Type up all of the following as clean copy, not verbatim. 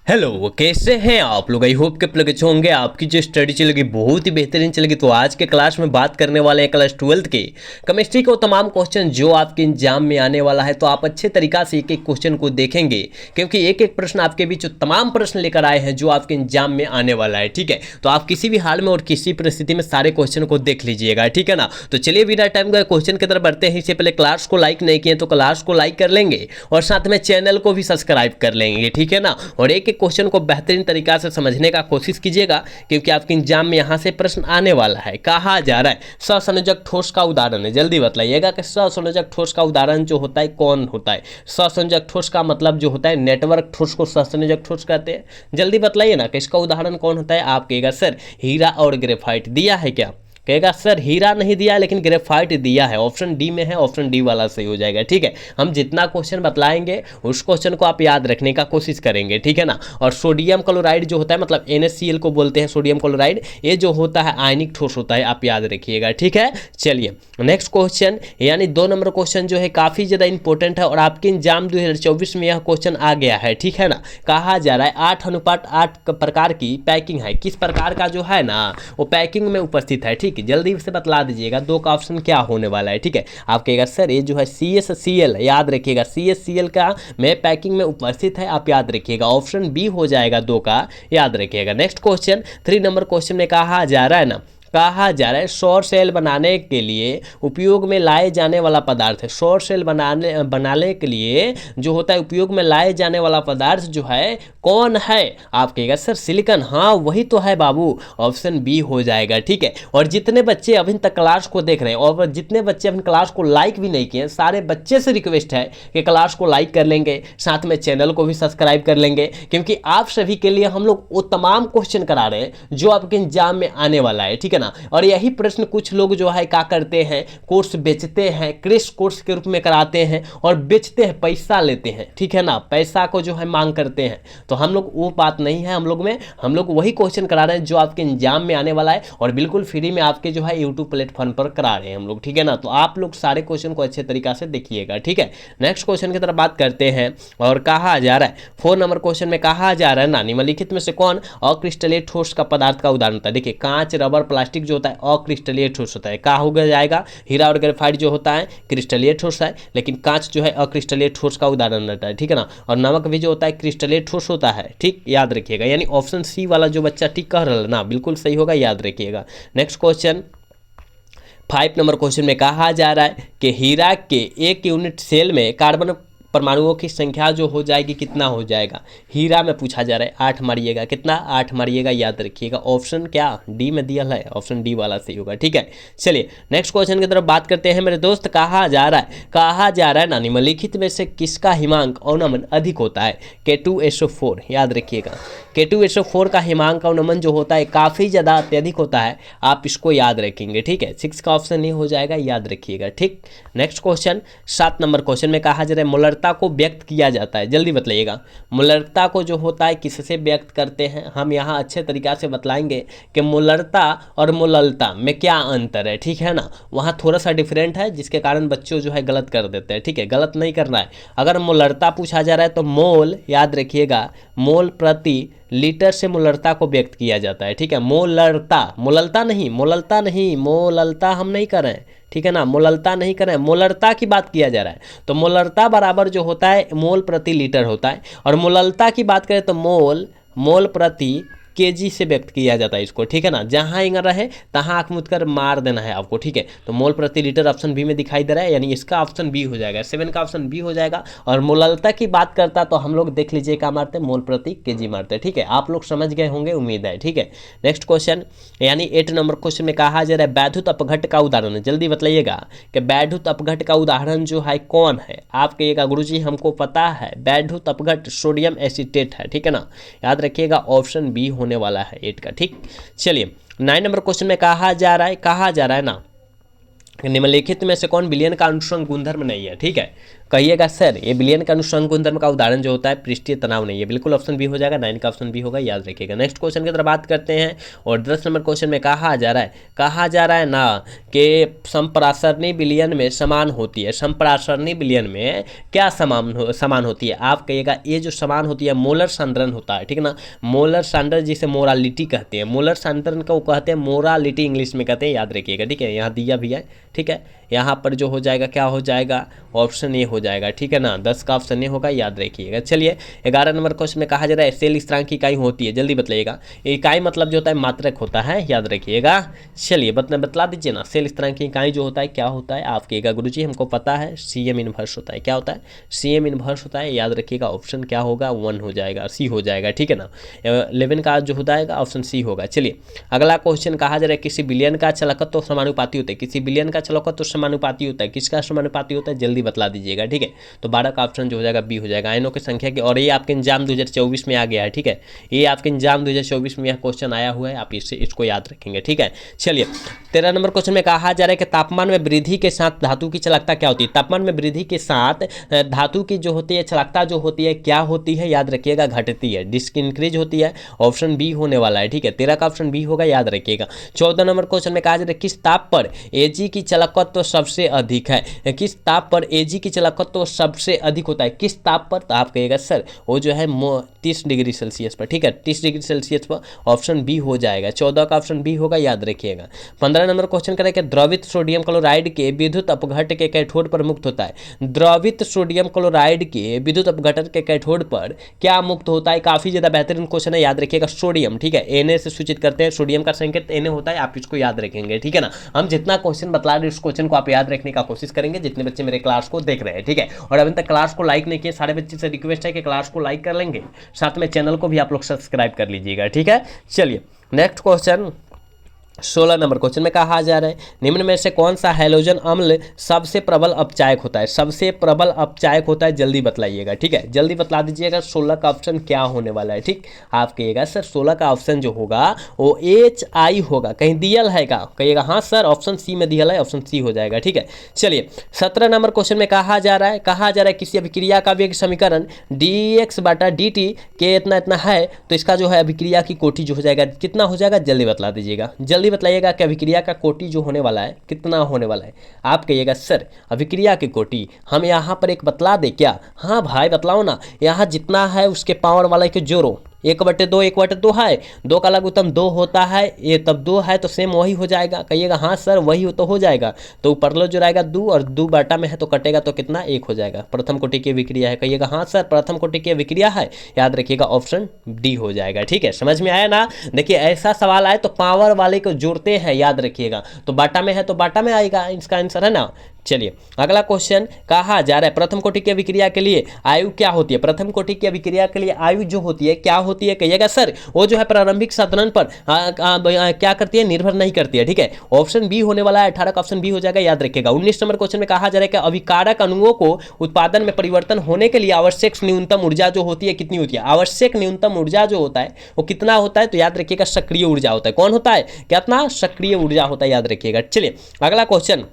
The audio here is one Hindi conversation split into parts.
हेलो, कैसे हैं आप लोग। आई होप के प्लग अच्छे होंगे। आपकी जो स्टडी चलेगी बहुत ही बेहतरीन चलेगी। तो आज के क्लास में बात करने वाले हैं क्लास 12th के केमिस्ट्री के वो तमाम क्वेश्चन जो आपके एग्जाम में आने वाला है। तो आप अच्छे तरीका से एक एक क्वेश्चन को देखेंगे, क्योंकि एक एक प्रश्न आपके बीच तमाम प्रश्न लेकर आए हैं जो आपके एग्जाम में आने वाला है। ठीक है, तो आप किसी भी हाल में और किसी परिस्थिति में सारे क्वेश्चन को देख लीजिएगा। ठीक है ना। तो चलिए बिना टाइम का क्वेश्चन की तरफ बढ़ते हैं। इससे पहले क्लास को लाइक नहीं किए तो क्लास को लाइक कर लेंगे और साथ में चैनल को भी सब्सक्राइब कर लेंगे। ठीक है ना। और एक एक क्वेश्चन को बेहतरीन तरीका से समझने का कोशिश कीजिएगा, क्योंकि आपके एग्जाम में यहां से प्रश्न आने वाला है। कहा जा रहा है ससंयोजक ठोस का उदाहरण है। जल्दी बताइएगा कि ससंयोजक ठोस का उदाहरण जो होता है कौन होता है। ससंयोजक ठोस का मतलब जो होता है नेटवर्क ठोस को ससंयोजक ठोस कहते हैं। जल्दी बताइए ना कि इसका उदाहरण कौन होता है। आप कहेगा सर हीरा और ग्रेफाइट दिया है क्या। कहेगा सर हीरा नहीं दिया लेकिन ग्रेफाइट दिया है। ऑप्शन डी में है, ऑप्शन डी वाला सही हो जाएगा। ठीक है, हम जितना क्वेश्चन बतलाएंगे उस क्वेश्चन को आप याद रखने का कोशिश करेंगे। ठीक है ना। और सोडियम क्लोराइड जो होता है मतलब NaCl को बोलते हैं सोडियम क्लोराइड, ये जो होता है आयनिक ठोस होता है, आप याद रखिएगा। ठीक है, चलिए नेक्स्ट क्वेश्चन यानी 2 नंबर क्वेश्चन जो है काफ़ी ज़्यादा इंपॉर्टेंट है और आपके एग्जाम 2024 में यह क्वेश्चन आ गया है। ठीक है ना। कहा जा रहा है 8:8 प्रकार की पैकिंग है। किस प्रकार का जो है ना वो पैकिंग में उपस्थित है। ठीक, जल्दी से बतला दीजिएगा 2 का ऑप्शन क्या होने वाला है। ठीक है, आप कहेगा सर ये जो है CSCl, याद रखिएगा CSCl का में पैकिंग में उपस्थित है, आप याद रखिएगा। ऑप्शन बी हो जाएगा 2 का, याद रखिएगा। नेक्स्ट क्वेश्चन 3 नंबर क्वेश्चन में कहा जा रहा है ना, कहा जा रहा है सौर सेल बनाने के लिए उपयोग में लाए जाने वाला पदार्थ है। सौर सेल बनाने के लिए जो होता है उपयोग में लाए जाने वाला पदार्थ जो है कौन है। आप कहेगा सर सिलिकॉन। हाँ वही तो है बाबू, ऑप्शन बी हो जाएगा। ठीक है, और जितने बच्चे अभी तक क्लास को देख रहे हैं और जितने बच्चे अभी क्लास को लाइक भी नहीं किए, सारे बच्चे से रिक्वेस्ट है कि क्लास को लाइक कर लेंगे, साथ में चैनल को भी सब्सक्राइब कर लेंगे, क्योंकि आप सभी के लिए हम लोग वो तमाम क्वेश्चन करा रहे हैं जो आपके एग्जाम में आने वाला है। ठीक है, और यही प्रश्न कुछ लोग जो है क्या करते हैं, कोर्स बेचते हैं, क्रैश कोर्स के रूप में कराते हैं और बेचते हैं, पैसा लेते हैं। ठीक है ना, पैसा को जो है मांग करते हैं। तो हम लोग वो बात नहीं है हम लोग वही क्वेश्चन करा रहे हैं जो आपके एग्जाम में आने वाला है और बिल्कुल फ्री में आपके जो है यूट्यूब प्लेटफॉर्म पर करा रहे हैं हम लोग। ठीक है ना, तो आप लोग सारे क्वेश्चन को अच्छे तरीका से देखिएगा। ठीक है, नेक्स्ट क्वेश्चन की तरफ बात करते हैं और कहा जा रहा है 4 नंबर क्वेश्चन में कहा जा रहा है ना, निम्नलिखित में से कौन अक्रिस्टलीय ठोस का पदार्थ का उदाहरण होता है। देखिए कांच, रबर, प्लास्टिक जो होता है अक्रिस्टलीय ठोस होता है। क्या हो जाएगा, हीरा और ग्रेफाइट जो होता है क्रिस्टलीय ठोस है, लेकिन कांच जो है अक्रिस्टलीय ठोस का उदाहरण रहता है। ठीक है ना, और नमक भी जो होता है क्रिस्टलीय ठोस होता है। ठीक, याद रखिएगा। यानी ऑप्शन सी वाला जो बच्चा ठीक कह रहा है ना बिल्कुल सही होगा, याद रखिएगा। नेक्स्ट क्वेश्चन 5 नंबर क्वेश्चन में कहा जा रहा है कि हीरा के 1 यूनिट सेल में कार्बन परमाणुओं की संख्या जो हो जाएगी कितना हो जाएगा। हीरा में पूछा जा रहा है 8 मारिएगा, कितना 8 मारिएगा, याद रखिएगा। ऑप्शन क्या डी में दिया है, ऑप्शन डी वाला सही होगा। ठीक है, चलिए नेक्स्ट क्वेश्चन की तरफ बात करते हैं मेरे दोस्त। कहा जा रहा है ना, निम्नलिखित में से किसका हिमांक अवनमन अधिक होता है। K2SO4, याद रखिएगा। K2SO4 का हिमांक अवनमन जो होता है काफ़ी ज़्यादा अत्यधिक होता है, आप इसको याद रखेंगे। ठीक है, 6 का ऑप्शन नहीं हो जाएगा, याद रखिएगा। ठीक, नेक्स्ट क्वेश्चन 7 नंबर क्वेश्चन में कहा जा रहा है मोलरता को व्यक्त किया जाता है। जल्दी बतलाइएगा मोलरता को जो होता है किससे व्यक्त करते हैं। हम यहाँ अच्छे तरीका से बतलाएंगे कि मोलरता और मोललता में क्या अंतर है। ठीक है ना, वहाँ थोड़ा सा डिफरेंट है जिसके कारण बच्चों जो है गलत कर देते हैं। ठीक है, गलत नहीं करना है। अगर मोलरता पूछा जा रहा है तो मोल, याद रखिएगा, मोल प्रति लीटर से मोलरता को व्यक्त किया जाता है। ठीक है, मोलरता, मोललता नहीं, मोललता हम नहीं कर रहे हैं। ठीक है ना, मोललता नहीं कर रहे हैं, मोलरता की बात किया जा रहा है। तो मोलरता बराबर जो होता है मोल प्रति लीटर होता है, और मोललता की बात करें तो मोल प्रति केजी से व्यक्त किया जाता है इसको। ठीक है ना, जहाँ इंग रहे तहाँ आँख मूंद कर मार देना है आपको। ठीक है, तो मोल प्रति लीटर ऑप्शन बी में दिखाई दे रहा है, यानी इसका ऑप्शन बी हो जाएगा। 7 का ऑप्शन बी हो जाएगा। और मोललता की बात करता तो हम लोग देख लीजिए क्या मारते हैं, मोल प्रति केजी मारते हैं। ठीक है, आप लोग समझ गए होंगे, उम्मीद है। ठीक है, नेक्स्ट क्वेश्चन यानी 8 नंबर क्वेश्चन में कहा जा रहा है वैद्युत अपघट का उदाहरण है। जल्दी बताइएगा कि वैद्युत अपघट का उदाहरण जो है कौन है। आप कहिएगा गुरुजी हमको पता है, वैद्युत अपघट सोडियम एसीटेट है। ठीक है ना, याद रखिएगा, ऑप्शन बी होने वाला है 8 का। ठीक, चलिए 9 नंबर क्वेश्चन में कहा जा रहा है ना, निम्नलिखित में से कौन विलयन का अनुसरण गुणधर्म नहीं है। ठीक है, कहिएगा सर ये विलियन का अनुसंग गुणधर्म का उदाहरण जो होता है पृष्ठीय तनाव नहीं है, बिल्कुल ऑप्शन बी हो जाएगा, 9 का ऑप्शन बी होगा, याद रखिएगा। नेक्स्ट क्वेश्चन की तरफ बात करते हैं और 10 नंबर क्वेश्चन में कहा जा रहा है ना कि संप्रासरणी विलियन में समान होती है। संप्रासरणी विलियन में क्या समान होती है? आप कहिएगा ये जो समान होती है मोलर सांद्रण होता है, ठीक है ना, मोलर सांद्रण जिसे मोरालिटी कहते हैं, मोलर सांद्रण को कहते हैं मोरालिटी, इंग्लिश में कहते हैं, याद रखिएगा, ठीक है, यहाँ दिया भी है, ठीक है। यहाँ पर जो हो जाएगा क्या हो जाएगा, ऑप्शन ए हो जाएगा, ठीक है ना, 10 का ऑप्शन ए होगा, याद रखिएगा। चलिए 11 नंबर क्वेश्चन में कहा जा रहा है सेल स्थिरांक की इकाई होती है, जल्दी बताइएगा। इकाई मतलब जो होता है मात्रक होता है, याद रखिएगा। चलिए बतला दीजिए ना, सेल स्थिरांक की इकाई जो होता है क्या होता है? आप कहिएगा गुरुजी हमको पता है सीएम इनवर्स होता है। क्या होता है? सीएम इनवर्स होता है, याद रखिएगा। ऑप्शन क्या होगा? 1 हो जाएगा, सी हो जाएगा, ठीक है ना। 11 का जो हो जाएगा ऑप्शन सी होगा। चलिए अगला क्वेश्चन कहा जा रहा है किसी बिलियन का चलकत्व तो समानुपाती होता है, किसी बिलियन का चलकत्व तो समानुपाती होता है, किसका समानुपाती होता है? जल्दी बतला दीजिएगा, ठीक है। तो 12 का ऑप्शन जो हो जाएगा बी हो जाएगा, आयनों की संख्या की। और ये आपके एग्जाम 2024 में आ गया है, ठीक है, ये आपके एग्जाम 2024 में यह क्वेश्चन आया हुआ है, आप इसको याद रखेंगे, ठीक है। चलिए 13 नंबर क्वेश्चन में कहा जा रहा है कि तापमान में वृद्धि के साथ धातु की चालकता क्या होती है? तापमान में वृद्धि के साथ धातु की जो होती है चालकता जो होती है क्या होती है? याद रखिएगा घटती है, डिस्क इंक्रीज होती है, ऑप्शन बी होने वाला है, ठीक है। 13 का ऑप्शन बी होगा, याद रखिएगा। 14 नंबर क्वेश्चन में कहा जा रहा है किस ताप पर एजी की चालकत्व सबसे अधिक है? किस ताप पर एजी की चालकत्व सबसे अधिक होता है? किस ताप पर? तो आप कहिएगा सर वो जो है 30 डिग्री सेल्सियस पर, ठीक है, 30 डिग्री सेल्सियस पर, ऑप्शन बी हो जाएगा। 14 का ऑप्शन बी होगा, याद रखिएगा। 15 नंबर क्वेश्चन करें कि द्रवित सोडियम क्लोराइड के विद्युत अपघट के कैथोड पर मुक्त होता है। द्रवित सोडियम क्लोराइड के विद्युत अपघटन के कैथोड पर क्या मुक्त होता है? काफी ज्यादा बेहतरीन क्वेश्चन है, याद रखिएगा। सोडियम, ठीक है, Na से सूचित करते हैं, सोडियम का संकेत Na होता है, आप इसको याद रखेंगे, ठीक है ना। हम जितना क्वेश्चन बतला रहे हैं उस क्वेश्चन को आप याद रखने का कोशिश करेंगे, जितने बच्चे मेरे क्लास को देख रहे हैं, ठीक है। और अभी तक क्लास को लाइक नहीं किए सारे बच्चे से रिक्वेस्ट है कि क्लास को लाइक कर लेंगे, साथ में चैनल को भी आप लोग सब्सक्राइब कर लीजिएगा, ठीक है। चलिए नेक्स्ट क्वेश्चन 16 नंबर क्वेश्चन में कहा जा रहा है निम्न में से कौन सा हैलोजन अम्ल सबसे प्रबल अपचायक होता है? सबसे प्रबल अपचायक होता है, जल्दी बतलाइएगा, ठीक है, जल्दी बतला दीजिएगा। 16 का ऑप्शन क्या होने वाला है? ठीक, आप कहिएगा सर 16 का ऑप्शन जो होगा वो HI होगा, कहीं दियल है क्या? कहिएगा हाँ सर ऑप्शन सी में दियल है, ऑप्शन सी हो जाएगा, ठीक है। चलिए 17 नंबर क्वेश्चन में कहा जा रहा है किसी अभिक्रिया का वेग समीकरण dx/dt के इतना इतना है, तो इसका जो है अभिक्रिया की कोटि जो हो जाएगा कितना हो जाएगा? जल्दी बतला दीजिएगा, जल्दी बतलाइएगा कि अभिक्रिया का कोटि जो होने वाला है कितना होने वाला है। आप कहिएगा सर अभिक्रिया की कोटि हम यहाँ पर एक बतला दे क्या? हाँ भाई बतलाओ ना, यहाँ जितना है उसके पावर वाले के जोड़ो, 1/2 1/2 है, 2 का लघुत्तम 2 होता है, ये तब 2 है तो सेम वही हो जाएगा। कहिएगा हाँ सर वही तो हो जाएगा, तो ऊपर लो जो रहेगा 2 और 2 बाटा में है तो कटेगा तो कितना? 1 हो जाएगा। प्रथम कोटि की अभिक्रिया है, कहिएगा हाँ सर प्रथम कोटि की अभिक्रिया है, याद रखिएगा ऑप्शन डी हो जाएगा, ठीक है। समझ में आया ना? देखिए ऐसा सवाल आए तो पावर वाले को जोड़ते हैं, याद रखिएगा, तो बाटा में है तो बाटा में आएगा, इसका आंसर है ना। चलिए अगला क्वेश्चन कहा जा रहा है प्रथम कोटि की अभिक्रिया के लिए आयु क्या होती है? प्रथम कोटि की अभिक्रिया के लिए आयु जो होती है क्या होती है? कहिएगा सर वो जो है प्रारंभिक साधन पर क्या करती है? निर्भर नहीं करती है, ठीक है, ऑप्शन बी होने वाला है। 18 का ऑप्शन बी हो जाएगा, याद रखिएगा। 19 नंबर क्वेश्चन में कहा जा रहा है कि अभिकारक अणुओं को उत्पादन में परिवर्तन होने के लिए आवश्यक न्यूनतम ऊर्जा जो होती है कितनी होती है? आवश्यक न्यूनतम ऊर्जा जो होता है वो कितना होता है? तो याद रखिएगा सक्रिय ऊर्जा होता है। कौन होता है? कितना? सक्रिय ऊर्जा होता है, याद रखिएगा। चलिए अगला क्वेश्चन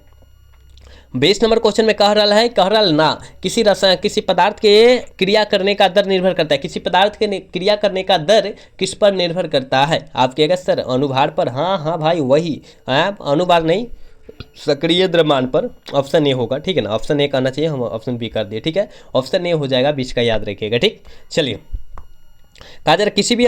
20 नंबर क्वेश्चन में कह रहा ना किसी पदार्थ के क्रिया करने का दर निर्भर करता है। किसी पदार्थ के क्रिया करने का दर किस पर निर्भर करता है? आप कहेगा सर अनुभार पर। हाँ भाई वही, अनुभार नहीं, सक्रिय द्रव्यमान पर, ऑप्शन ए होगा, ठीक है ना। ऑप्शन ए करना चाहिए, हम ऑप्शन बी कर दिए, ठीक है, ऑप्शन ए हो जाएगा 20 का, याद रखिएगा, ठीक। चलिए कहा जा रहा किसी भी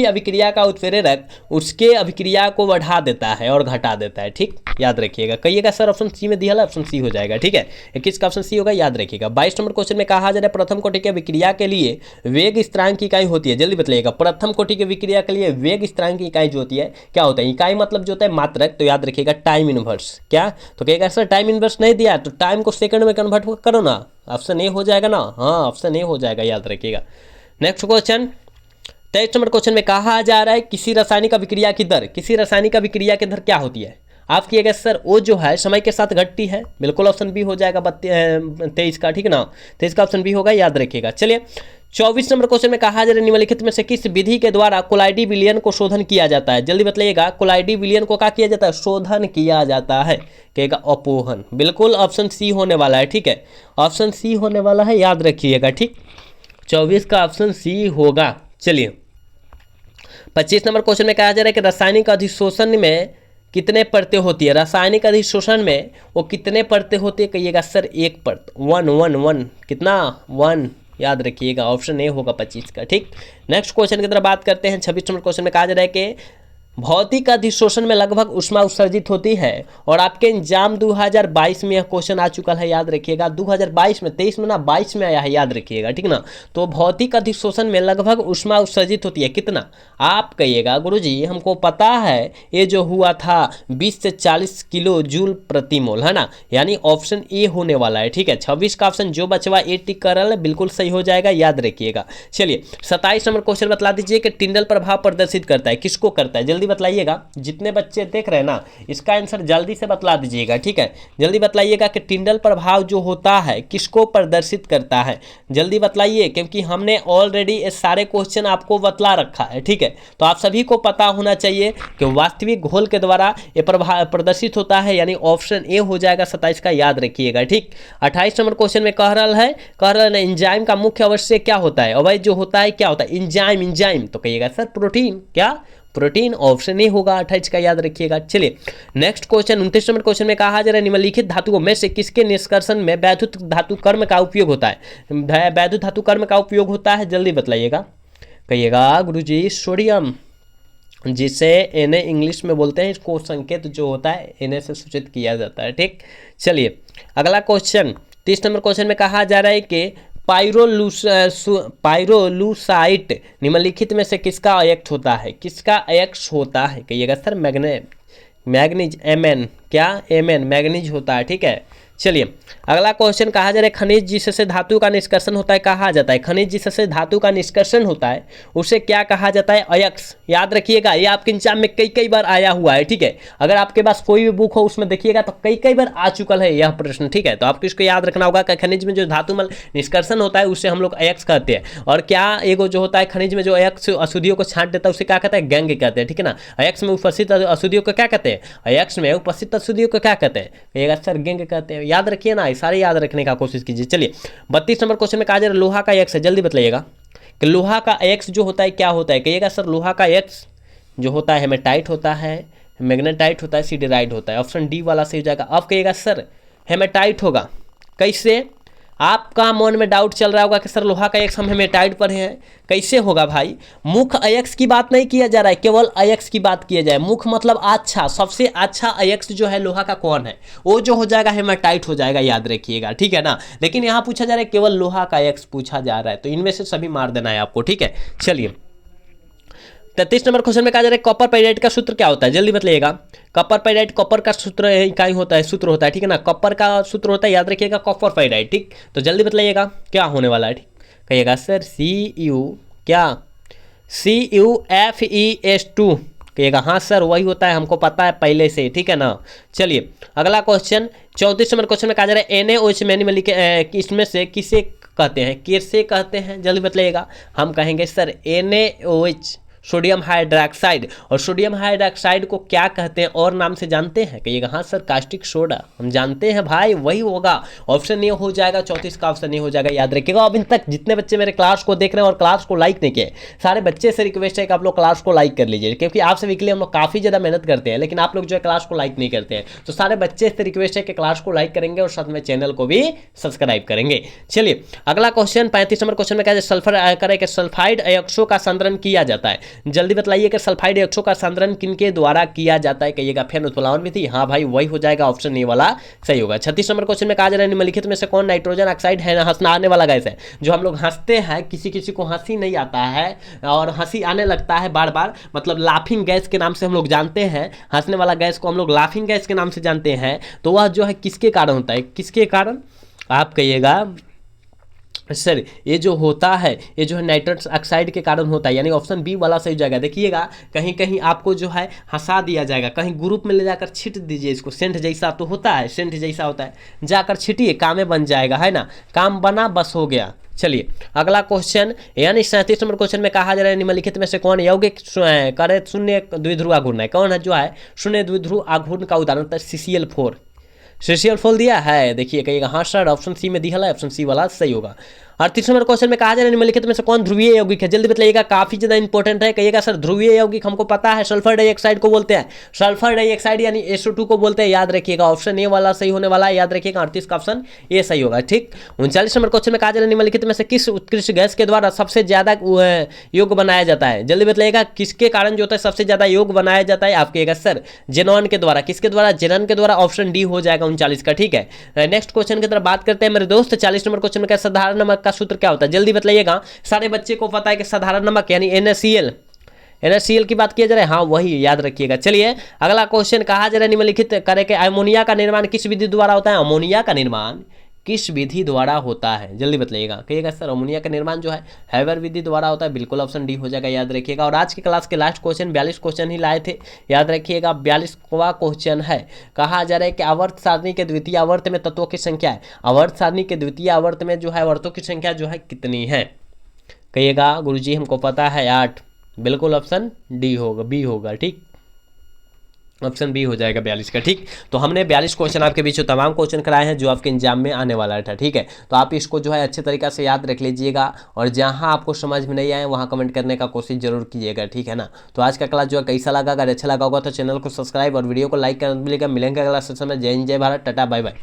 अभिक्रिया का उत्प्रेरक उसके अभिक्रिया को बढ़ा देता है और घटा देता है, ठीक, याद रखिएगा। कहिएगा सर ऑप्शन सी में दिया है, ऑप्शन सी हो जाएगा, ठीक है। 21 का ऑप्शन सी होगा, याद रखिएगा। 22 नंबर क्वेश्चन में कहा जा रहा है प्रथम कोटि की अभिक्रिया के लिए वेग स्थिरांक की इकाई होती है, जल्दी बताइएगा। प्रथम कोटि की अभिक्रिया के लिए वेग स्थिरांक की इकाई जो होती है क्या होता है? इकाई मतलब जो होता है मात्रक, तो याद रखिएगा टाइम इनवर्स। क्या? तो कहिएगा सर टाइम इनवर्स नहीं दिया तो टाइम को सेकंड में कन्वर्ट करो ना, ऑप्शन ए हो जाएगा ना। हाँ ऑप्शन ए हो जाएगा, याद रखिएगा। नेक्स्ट क्वेश्चन 23 नंबर क्वेश्चन में कहा जा रहा है किसी रासायनिक अभिक्रिया की दर क्या होती है? आप किएगा सर वो जो है समय के साथ घटती है, बिल्कुल ऑप्शन बी हो जाएगा 23 का, ठीक है ना। 23 का ऑप्शन बी होगा, याद रखिएगा। चलिए 24 नंबर क्वेश्चन में कहा जा रहा है निम्नलिखित में से किस विधि के द्वारा कोलाइडी विलयन को शोधन किया जाता है? जल्दी बताइएगा, कोलाइडी विलयन को क्या किया जाता है? शोधन किया जाता है। कहेगा अपोहन। बिल्कुल ऑप्शन सी होने वाला है, ठीक है, ऑप्शन सी होने वाला है, याद रखिएगा, ठीक, 24 का ऑप्शन सी होगा। चलिए 25 नंबर क्वेश्चन में कहा जा रहा है कि रासायनिक अधिशोषण में कितने परतें होती है? रासायनिक अधिशोषण में वो कितने परतें होती है? कहिएगा सर एक परत, वन, कितना? 1, याद रखिएगा, ऑप्शन ए होगा 25 का, ठीक। नेक्स्ट क्वेश्चन की तरफ बात करते हैं। 26 नंबर क्वेश्चन में कहा जा रहा है कि भौतिक अधिशोषण में लगभग ऊष्मा उत्सर्जित होती है, और आपके एग्जाम 2022 में यह क्वेश्चन आ चुका है, याद रखिएगा, 2022 में, 23 में ना 22 में आया है, याद रखिएगा, ठीक ना। तो भौतिक अधिशोषण में लगभग ऊष्मा उत्सर्जित होती है कितना? आप कहिएगा गुरुजी हमको पता है ये जो हुआ था 20 से 40 किलो जूल प्रति मोल, है ना, यानी ऑप्शन ए होने वाला है, ठीक है। 26 का ऑप्शन जो बचवा ए टिक कर रहा है बिल्कुल सही हो जाएगा, याद रखिएगा। चलिए 27 नंबर क्वेश्चन बतला दीजिए कि टिंडल प्रभाव प्रदर्शित करता है, किसको करता है? जल्दी बतलाइएगा, जितने बच्चे देख रहे हैं ना इसका आंसर जल्दी से बतला दीजिएगा, ठीक है, जल्दी बतलाइएगा कि टिंडल प्रभाव जो होता है किसको प्रदर्शित करता है? जल्दी बतलाइए, क्योंकि हमने ऑलरेडी ये सारे क्वेश्चन आपको बतला रखा है, ठीक है, तो आप सभी को पता होना चाहिए कि वास्तविक घोल के द्वारा ये प्रभाव प्रदर्शित होता है, यानी ऑप्शन ए हो जाएगा 27 का, याद रखिएगा, ठीक। 28 नंबर क्वेश्चन में कह रहा है एंजाइम का मुख्य आवश्यक क्या होता है? और भाई जो होता है क्या होता है? एंजाइम, तो कहिएगा सर प्रोटीन, क्या? प्रोटीन, ऑप्शन ए होगा 28 का, याद रखिएगा। चलिए नेक्स्ट क्वेश्चन 29 नंबर क्वेश्चन में कहा जा रहा है निम्नलिखित धातुओं में से किसके निष्कर्षण में वैद्युत धातु कर्म का उपयोग होता है? वैद्युत धातु कर्म का उपयोग होता है, जल्दी बतलाइएगा। कहिएगा गुरुजी सोडियम, जिसे Na इंग्लिश में बोलते हैं, इसको संकेत जो होता है Na से सूचित किया जाता है, ठीक। चलिए अगला क्वेश्चन 30 नंबर क्वेश्चन में कहा जा रहा है कि पाइरोलूसाइट निम्नलिखित में से किसका अयस्क होता है? किसका अयस्क होता है? कहिएगा सर मैग्नीज, Mn, क्या? Mn, मैग्नीज होता है, ठीक है। चलिए अगला क्वेश्चन कहा जा रहा है खनिज जिससे धातु का निष्कर्षण होता है कहा जाता है? खनिज जिससे धातु का निष्कर्षण होता है उसे क्या कहा जाता है? अयस्क, याद रखिएगा, ये आपके एग्जाम में कई बार आया हुआ है, ठीक है। अगर आपके पास कोई भी बुक हो उसमें देखिएगा तो कई बार आ चुका है यह प्रश्न, ठीक है। तो आपको इसको याद रखना होगा कि खनिज में जो धातु मल निष्कर्षण होता है उसे हम लोग अयस्क कहते हैं, और क्या एगो जो होता है खनिज में जो अयस्क अशुद्धियों को छांट देता है उसे क्या कहते हैं? गैंग कहते हैं, ठीक है ना। अयस्क में उपस्थित अशुद्धियों को क्या कहते हैं? अयस्क में उपस्थित अशुद्धियों को क्या कहते हैं? कहिएगा सर गैंग कहते हैं, याद रखिए ना, सारे याद रखने का कोशिश कीजिए। चलिए 32 नंबर क्वेश्चन में कहा जा रहा है लोहा का अयस्क है, जल्दी बताइएगा कि लोहा का अयस्क जो होता है क्या होता है? कहिएगा सर लोहा का अयस्क जो होता है हेमेटाइट होता है, मैग्नेटाइट होता है, सिडेराइट होता है, ऑप्शन डी वाला सही हो जाएगा। अब कहिएगा सर हेमेटाइट होगा, कैसे? आपका मन में डाउट चल रहा होगा कि सर लोहा का अयस्क हम हेमेटाइट पर हैं, कैसे होगा भाई? मुख्य अयस्क की बात नहीं किया जा रहा है, केवल अयस्क की बात किया जाए। मुख्य मतलब अच्छा, सबसे अच्छा अयस्क जो है लोहा का कौन है? वो जो हो जाएगा हेमेटाइट हो जाएगा, याद रखिएगा, ठीक है ना। लेकिन यहाँ पूछा जा रहा है केवल लोहा का अयस्क पूछा जा रहा है, तो इनमें से सभी मार देना है आपको, ठीक है। चलिए 33 नंबर क्वेश्चन में कहा जा रहा है कॉपर पाइराइट का सूत्र क्या होता है? जल्दी बताइएगा। कॉपर पाइराइट, कॉपर का सूत्र इकाई होता है, सूत्र होता है, ठीक है ना। कॉपर का सूत्र होता है, याद रखिएगा, कॉपर पाइराइट, ठीक। तो जल्दी बताइएगा क्या होने वाला है, ठीक। कहिएगा सर Cu, क्या? CuFeS2, कहिएगा हाँ सर वही होता है, हमको पता है पहले से, ठीक है ना। चलिए अगला क्वेश्चन 34 नंबर क्वेश्चन में कहा जा रहा है NaOH इसमें से किसे कहते हैं? किसे कहते हैं? जल्दी बताइएगा। हम कहेंगे सर NaOH, सोडियम हाइड्रोक्साइड, और सोडियम हाइड्रोक्साइड को क्या कहते हैं और नाम से जानते हैं? कहिएगा हाँ सर कास्टिक सोडा, हम जानते हैं भाई, वही होगा, ऑप्शन ये हो जाएगा, 34 का ऑप्शन ये हो जाएगा, याद रखिएगा। अब इन तक जितने बच्चे मेरे क्लास को देख रहे हैं और क्लास को लाइक नहीं किए, सारे बच्चे से रिक्वेस्ट है कि आप लोग क्लास को लाइक कर लीजिए, क्योंकि आप सभी के लिए हम लोग काफ़ी ज़्यादा मेहनत करते हैं, लेकिन आप लोग जो है क्लास को लाइक नहीं करते हैं। तो सारे बच्चे से रिक्वेस्ट है कि क्लास को लाइक करेंगे और साथ में चैनल को भी सब्सक्राइब करेंगे। चलिए अगला क्वेश्चन 35 नंबर क्वेश्चन में क्या है सल्फर करे कि सल्फाइड अयस्कों का संद्रण किया जाता है? जल्दी बताइए सल्फाइड अयस्कों का संद्रण किनके द्वारा किया जाता है? कहिएगा फेन उत्प्लावन विधि, हाँ भाई वही हो जाएगा, ऑप्शन ए वाला सही होगा। 36 नंबर क्वेश्चन में कहा जा रहा है निम्नलिखित में से कौन नाइट्रोजन ऑक्साइड है? हंसना आने वाला गैस है, जो हम लोग हंसते हैं, किसी को हंसी नहीं आता है और हंसी आने लगता है बार बार, मतलब लाफिंग गैस के नाम से हम लोग जानते हैं, हंसने वाला गैस को हम लोग लाफिंग गैस के नाम से जानते हैं। तो वह जो है किसके कारण होता है? किसके कारण? आप कहिएगा सर ये जो होता है, ये जो है नाइट्रस ऑक्साइड के कारण होता है, यानी ऑप्शन बी वाला सही जाएगा। देखिएगा कहीं कहीं आपको जो है हंसा दिया जाएगा, कहीं ग्रुप में ले जाकर छिट दीजिए इसको, सेंट जैसा तो होता है, सेंट जैसा होता है, जाकर छिटिए, काम में बन जाएगा, है ना, काम बना बस हो गया। चलिए अगला क्वेश्चन, यानी 37 नंबर क्वेश्चन में कहा जा रहा है निम्नलिखित में से कौन यौगिक करे शून्य द्विध्रुव आघूर्ण है, कौन है जो है शून्य द्विध्रुव आघूर्ण का उदाहरण होता है CCl4। CCl4 दिया है, देखिए कहिएगा हाँ सर ऑप्शन सी में दिया है, ऑप्शन सी वाला सही होगा। 38 नंबर क्वेश्चन में कहा जा रहा है निम्नलिखित में से कौन ध्रुवीय यौगिक है, जल्दी बताइएगा, काफी ज्यादा इंपॉर्टेंट है। कहिएगा सर ध्रुवीय यौगिक हमको पता है सल्फर डाइऑक्साइड को बोलते हैं, सल्फर डाइऑक्साइड यानी SO2 को बोलते हैं, याद रखिएगा ऑप्शन ए वाला सही होने वाला है, याद रखिएगा 38 का ऑप्शन ए सही होगा। ठीक, 39 नंबर क्वेश्चन में कहा जा रहा है निम्नलिखित में से किस उत्कृष्ट गैस के द्वारा सबसे ज्यादा योग बनाया जाता है, जल्दी बताइएगा किसके कारण जो होता है सबसे ज्यादा योग बनाया जाता है, आप कहिएगा सर जेनॉन के द्वारा, किसके द्वारा, जेनॉन के द्वारा, ऑप्शन डी हो जाएगा 39 का। ठीक है, नेक्स्ट क्वेश्चन की तरफ बात करते हैं मेरे दोस्त। 40 नंबर क्वेश्चन में क्या साधारण नमक का सूत्र क्या होता है, जल्दी बताइएगा, सारे बच्चे को पता है कि साधारण नमक यानी NaCl की बात किया जा रहा है, हाँ वही याद रखिएगा। चलिए अगला क्वेश्चन कहा जा रहा है निम्नलिखित करे के अमोनिया का निर्माण किस विधि द्वारा होता है, अमोनिया का निर्माण किस विधि द्वारा होता है, जल्दी बताइएगा। कहिएगा सर अमोनिया का निर्माण जो है हैबर विधि द्वारा होता है, बिल्कुल ऑप्शन डी हो जाएगा, याद रखिएगा। और आज की क्लास के लास्ट क्वेश्चन 42 क्वेश्चन ही लाए थे, याद रखिएगा 42वां क्वेश्चन है। कहा जा रहा है कि आवर्त सारणी के द्वितीय आवर्त में तत्वों की संख्या है, आवर्त सारणी के द्वितीय आवर्त में जो है आवर्तों की संख्या जो है कितनी है, कहिएगा गुरुजी हमको पता है 8, बिल्कुल ऑप्शन डी होगा, बी होगा। ठीक, ऑप्शन बी हो जाएगा 42 का। ठीक, तो हमने 42 क्वेश्चन आपके बीच तमाम क्वेश्चन कराए हैं जो आपके एग्जाम में आने वाला था। ठीक है, तो आप इसको जो है अच्छे तरीक़े से याद रख लीजिएगा, और जहां आपको समझ में नहीं आए वहां कमेंट करने का कोशिश जरूर कीजिएगा। ठीक है ना, तो आज का क्लास जो है कैसा लगा, अगर अच्छा लगा होगा तो चैनल को सब्सक्राइब और वीडियो को लाइक कर मिलेगा। मिलेंगे अगला सेशन में। जय हिंद, जय भारत, टाटा, बाय बाय।